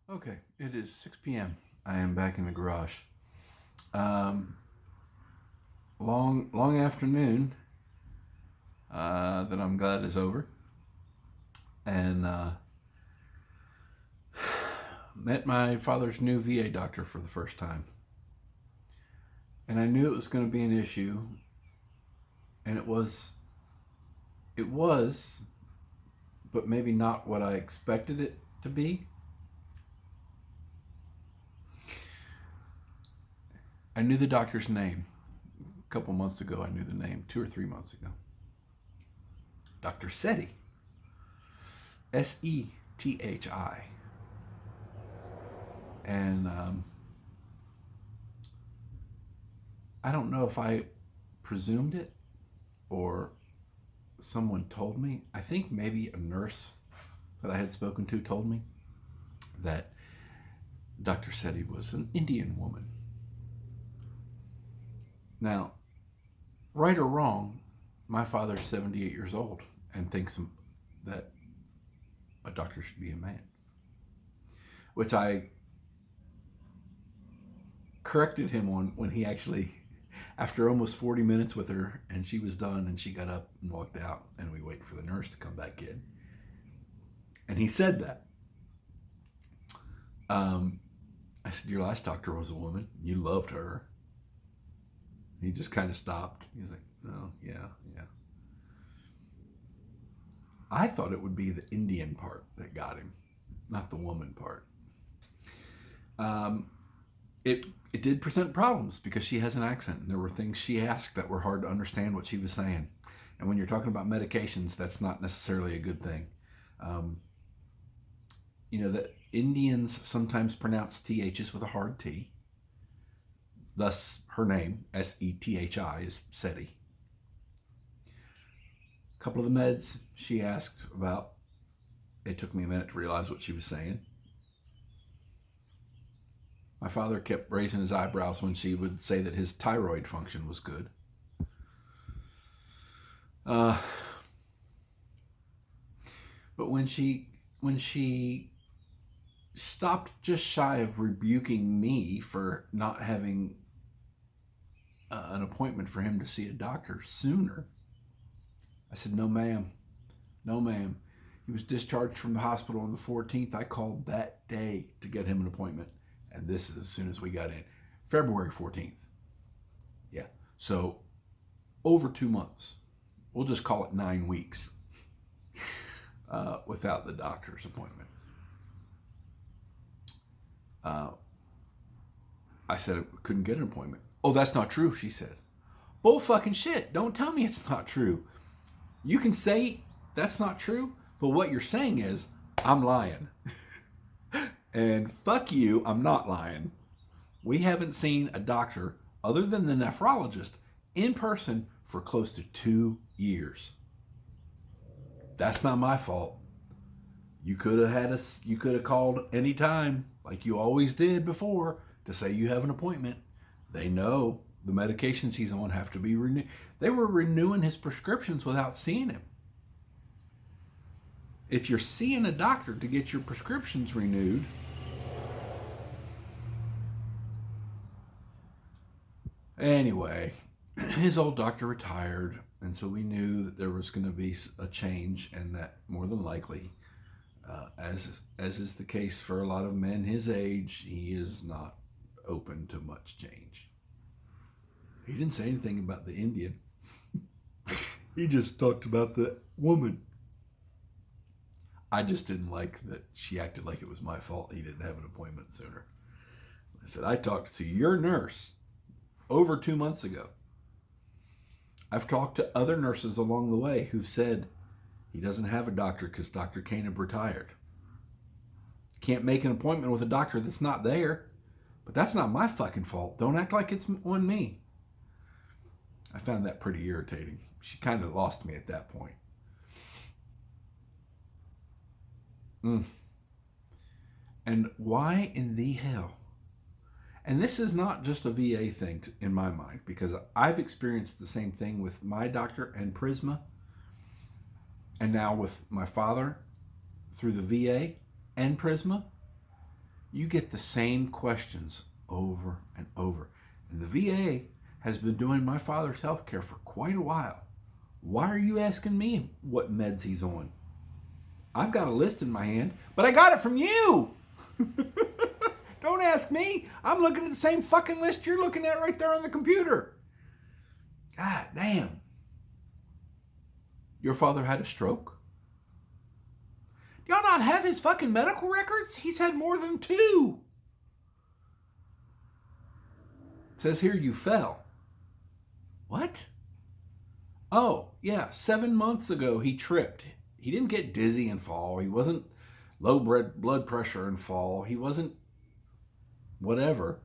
Okay, it is 6 p.m. I am back in the garage. Um, long afternoon that I'm glad is over. And met my father's new VA doctor for the first time. And I knew it was going to be an issue. And it was, but maybe not what I expected it to be. I knew the doctor's name. A couple months ago, I knew the name, 2 or 3 months ago. Dr. Sethi. Sethi. And I don't know if I presumed it or someone told me. I think maybe a nurse that I had spoken to told me that Dr. Sethi was an Indian woman. Now, right or wrong, my father's 78 years old and thinks that a doctor should be a man, which I corrected him on when he actually, after almost 40 minutes with her, and she was done and she got up and walked out, and we waited for the nurse to come back in. And he said that. I said, your last doctor was a woman. You loved her. He just kind of stopped. He was like, oh, yeah. I thought it would be the Indian part that got him, not the woman part. It did present problems because she has an accent, and there were things she asked that were hard to understand what she was saying. And when you're talking about medications, that's not necessarily a good thing. That Indians sometimes pronounce THs with a hard T. Thus, her name, Sethi, is Sethi. A couple of the meds she asked about, it took me a minute to realize what she was saying. My father kept raising his eyebrows when she would say that his thyroid function was good. But when she stopped just shy of rebuking me for not having an appointment for him to see a doctor sooner, I said, no ma'am. He was discharged from the hospital on the 14th. I called that day to get him an appointment. And this is as soon as we got in. February 14th. Yeah. So over 2 months. We'll just call it 9 weeks without the doctor's appointment. I said I couldn't get an appointment. Oh, that's not true, she said. Bull fucking shit. Don't tell me it's not true. You can say that's not true, but what you're saying is, I'm lying. And fuck you, I'm not lying. We haven't seen a doctor other than the nephrologist in person for close to 2 years. That's not my fault. You could have called any time, like you always did before, to say you have an appointment. They know the medications he's on have to be renewed. They were renewing his prescriptions without seeing him. If you're seeing a doctor to get your prescriptions renewed, anyway, his old doctor retired, and so we knew that there was going to be a change, and that more than likely, as is the case for a lot of men his age, he is not open to much change. He didn't say anything about the Indian. He just talked about the woman. I just didn't like that she acted like it was my fault he didn't have an appointment sooner. I said, I talked to your nurse over 2 months ago. I've talked to other nurses along the way who've said he doesn't have a doctor because Dr. Caneb retired. Can't make an appointment with a doctor that's not there. But that's not my fucking fault. Don't act like it's on me. I found that pretty irritating. She kind of lost me at that point. And why in the hell? And this is not just a VA thing in my mind, because I've experienced the same thing with my doctor and Prisma, and now with my father through the VA and Prisma. You get the same questions over and over. And the VA has been doing my father's health care for quite a while. Why are you asking me what meds he's on? I've got a list in my hand, but I got it from you. Don't ask me. I'm looking at the same fucking list you're looking at right there on the computer. God damn. Your father had a stroke? Do y'all not have his fucking medical records? He's had more than 2. It says here you fell. What? Oh, yeah, 7 months ago he tripped. He didn't get dizzy and fall. He wasn't low blood pressure and fall. He wasn't whatever.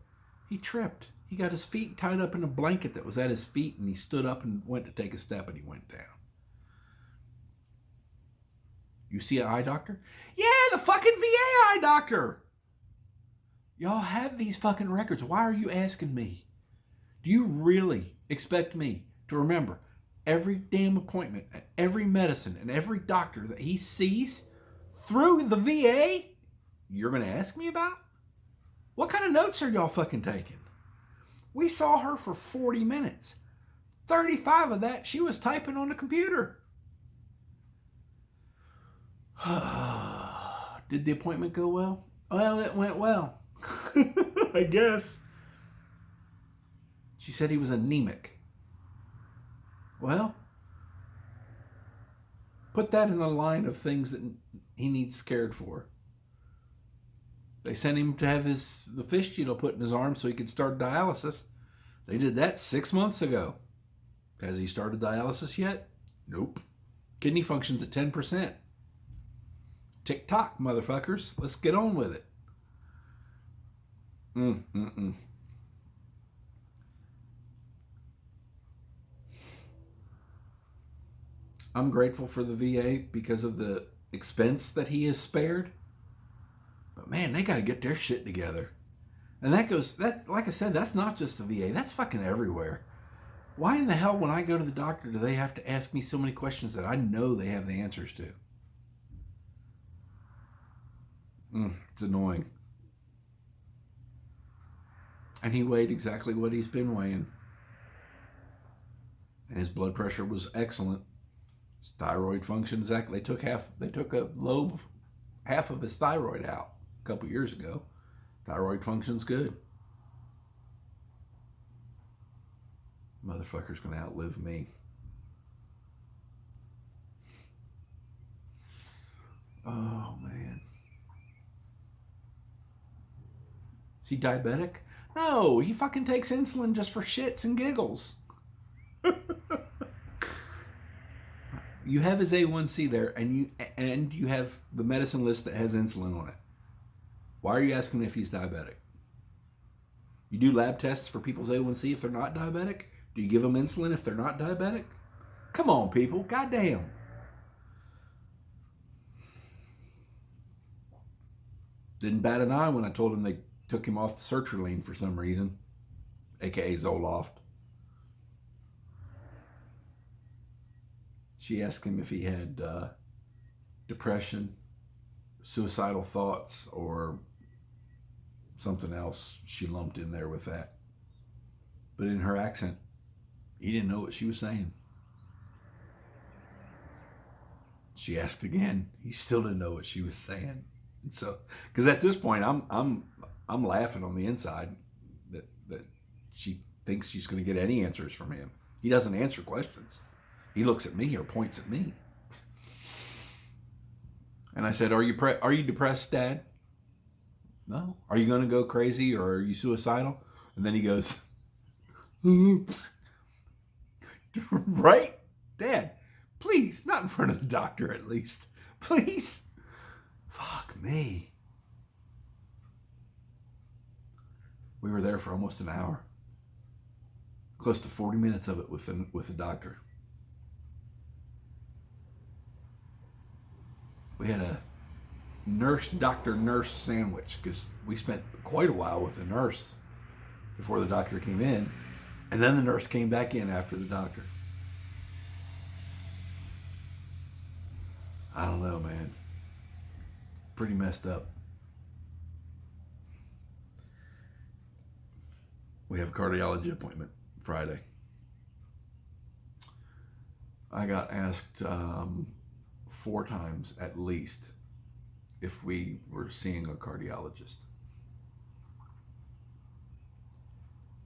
He tripped. He got his feet tied up in a blanket that was at his feet, and he stood up and went to take a step, and he went down. You see an eye doctor? Yeah, the fucking VA eye doctor. Y'all have these fucking records. Why are you asking me? Do you really expect me to remember every damn appointment, and every medicine, and every doctor that he sees through the VA? You're going to ask me about? What kind of notes are y'all fucking taking? We saw her for 40 minutes. 35 of that, she was typing on the computer. Did the appointment go well? Well, it went well. I guess. She said he was anemic. Well, put that in the line of things that he needs cared for. They sent him to have the fistula put in his arm so he could start dialysis. They did that 6 months ago. Has he started dialysis yet? Nope. Kidney function's at 10%. Tick-tock, motherfuckers. Let's get on with it. I'm grateful for the VA because of the expense that he has spared. But man, they got to get their shit together. And that's like I said, that's not just the VA. That's fucking everywhere. Why in the hell, when I go to the doctor, do they have to ask me so many questions that I know they have the answers to? It's annoying. And he weighed exactly what he's been weighing. And his blood pressure was excellent. His thyroid function exactly. They took a lobe, half of his thyroid out a couple years ago. Thyroid function's good. Motherfucker's gonna outlive me. Oh man. Is he diabetic? No, he fucking takes insulin just for shits and giggles. You have his A1C there, and you have the medicine list that has insulin on it. Why are you asking if he's diabetic? You do lab tests for people's A1C if they're not diabetic? Do you give them insulin if they're not diabetic? Come on, people. Goddamn. Didn't bat an eye when I told him they took him off the sertraline for some reason, aka Zoloft. She asked him if he had depression, suicidal thoughts, or something else she lumped in there with that. But in her accent, he didn't know what she was saying. She asked again. He still didn't know what she was saying. And so, because at this point, I'm laughing on the inside that she thinks she's going to get any answers from him. He doesn't answer questions. He looks at me or points at me. And I said, are you depressed, Dad? No. Are you going to go crazy or are you suicidal? And then he goes, right? Dad, please, not in front of the doctor at least. Please. Fuck me. We were there for almost an hour. Close to 40 minutes of it with the doctor. We had a doctor-nurse sandwich because we spent quite a while with the nurse before the doctor came in. And then the nurse came back in after the doctor. I don't know, man. Pretty messed up. We have a cardiology appointment Friday. I got asked 4 times at least if we were seeing a cardiologist.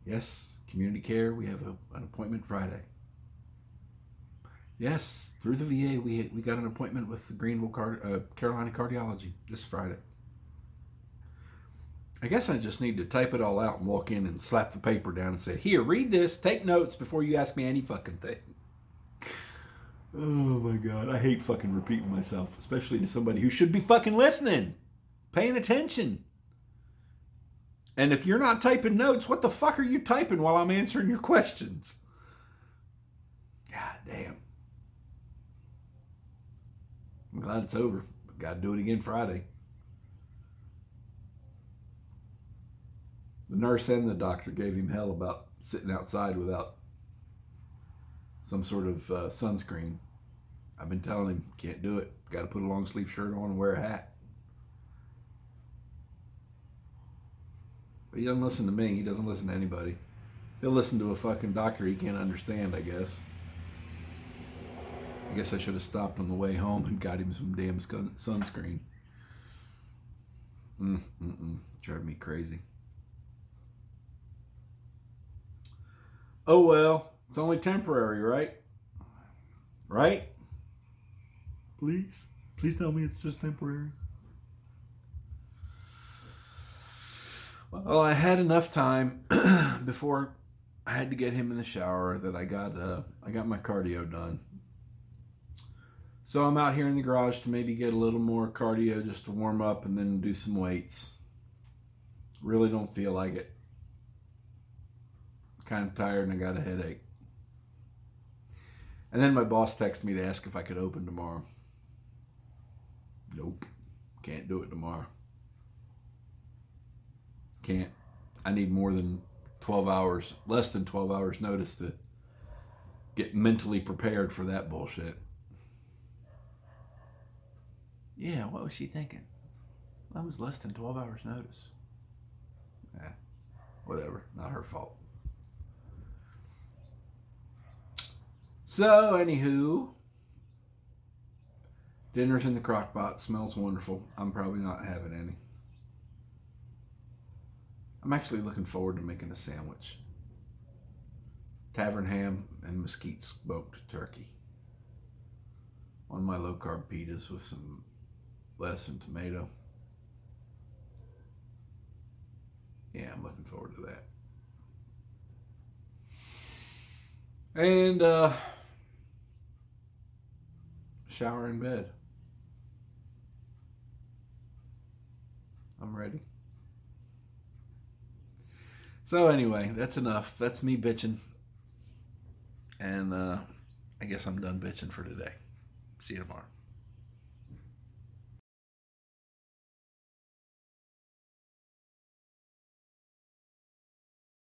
Yes, community care, we have an appointment Friday. Yes, through the VA, we got an appointment with the Greenville Carolina Cardiology this Friday. I guess I just need to type it all out and walk in and slap the paper down and say, here, read this, take notes before you ask me any fucking thing. Oh my God, I hate fucking repeating myself, especially to somebody who should be fucking listening, paying attention. And if you're not typing notes, what the fuck are you typing while I'm answering your questions? God damn. I'm glad it's over. But gotta do it again Friday. The nurse and the doctor gave him hell about sitting outside without some sort of sunscreen. I've been telling him, can't do it. Got to put a long sleeve shirt on and wear a hat. But he doesn't listen to me. He doesn't listen to anybody. He'll listen to a fucking doctor he can't understand, I guess. I guess I should have stopped on the way home and got him some damn sunscreen. Drive me crazy. Oh well, it's only temporary, right? Right? Please tell me it's just temporary. Well, I had enough time before I had to get him in the shower that I got my cardio done. So I'm out here in the garage to maybe get a little more cardio just to warm up and then do some weights. Really don't feel like it. Kind of tired and I got a headache. And then my boss texted me to ask if I could open tomorrow. Nope. Can't do it tomorrow. Can't. I need more than 12 hours, less than 12 hours notice to get mentally prepared for that bullshit. Yeah, what was she thinking? That was less than 12 hours notice. Whatever. Not her fault. So, anywho, dinner's in the crock pot. Smells wonderful. I'm probably not having any. I'm actually looking forward to making a sandwich. Tavern ham and mesquite smoked turkey. On my low-carb pitas with some lettuce and tomato. Yeah, I'm looking forward to that. And, shower in bed. I'm ready. So anyway, that's enough. That's me bitching. And I guess I'm done bitching for today. See you tomorrow.